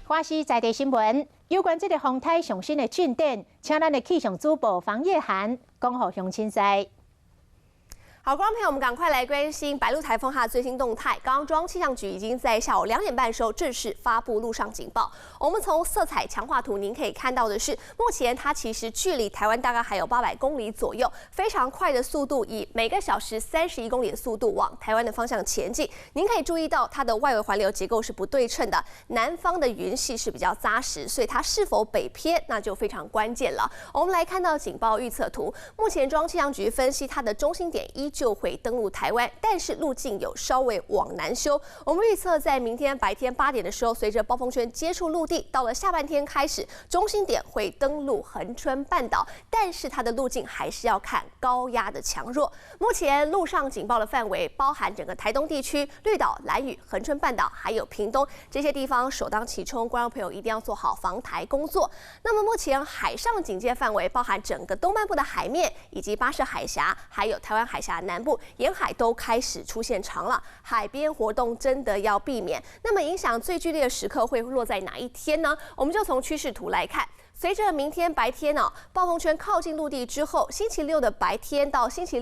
花西在地新闻，有关这个风台上新的进展，请咱的气象主播房叶涵讲予乡亲知。好，观众朋友，我们赶快来关心白鹿台风它的最新动态。刚刚中央气象局已经在下午2点半的时候正式发布陆上警报。我们从色彩强化图您可以看到的是，目前它其实距离台湾大概还有800公里左右，非常快的速度，以每个小时31公里的速度往台湾的方向前进。您可以注意到它的外围环流结构是不对称的，南方的云系是比较扎实，所以它是否北偏那就非常关键了。我们来看到警报预测图，目前中央气象局分析它的中心点就会登陆台湾，但是路径有稍微往南修。我们预测在明天白天8点的时候，随着暴风圈接触陆地，到了下半天开始，中心点会登陆恒春半岛，但是它的路径还是要看高压的强弱。目前陆上警报的范围包含整个台东地区、绿岛、兰屿、恒春半岛，还有屏东这些地方，首当其冲，观众朋友一定要做好防台工作。那么目前海上警戒范围包含整个东半部的海面，以及巴士海峡，还有台湾海峡南部沿海都开始出现长浪，海边活动真的要避免。那么影响最剧烈的时刻会落在哪一天呢？我们就从趋势图来看。随着明天白天暴风圈靠近陆地之后，星期六的白天到星期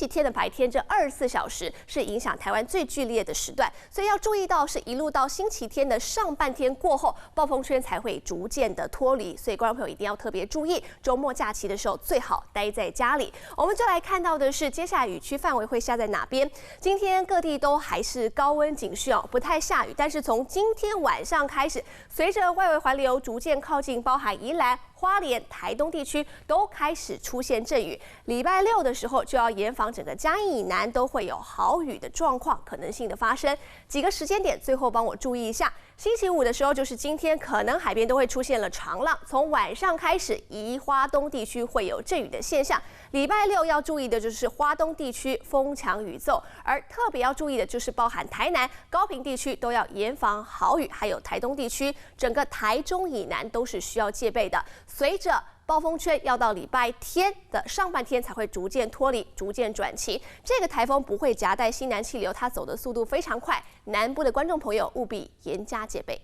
天的白天，这24小时是影响台湾最剧烈的时段，所以要注意到是一路到星期天的上半天过后，暴风圈才会逐渐的脱离，所以观众朋友一定要特别注意，周末假期的时候最好待在家里。我们就来看到的是接下来雨区范围会下在哪边。今天各地都还是高温警讯不太下雨，但是从今天晚上开始，随着外围环流逐渐靠近，包含宜兰、花莲、台东地区都开始出现阵雨。礼拜六的时候就要严防整个嘉义以南都会有豪雨的状况可能性的发生。几个时间点，最后帮我注意一下。星期五的时候，就是今天，可能海边都会出现了长浪，从晚上开始，宜花东地区会有阵雨的现象。礼拜六要注意的就是花东地区风强雨骤，而特别要注意的就是包含台南、高屏地区都要严防豪雨，还有台东地区，整个台中以南都是需要戒备的。随着暴风圈要到礼拜天的上半天才会逐渐脱离，逐渐转晴。这个台风不会夹带西南气流，它走的速度非常快，南部的观众朋友务必严加戒备。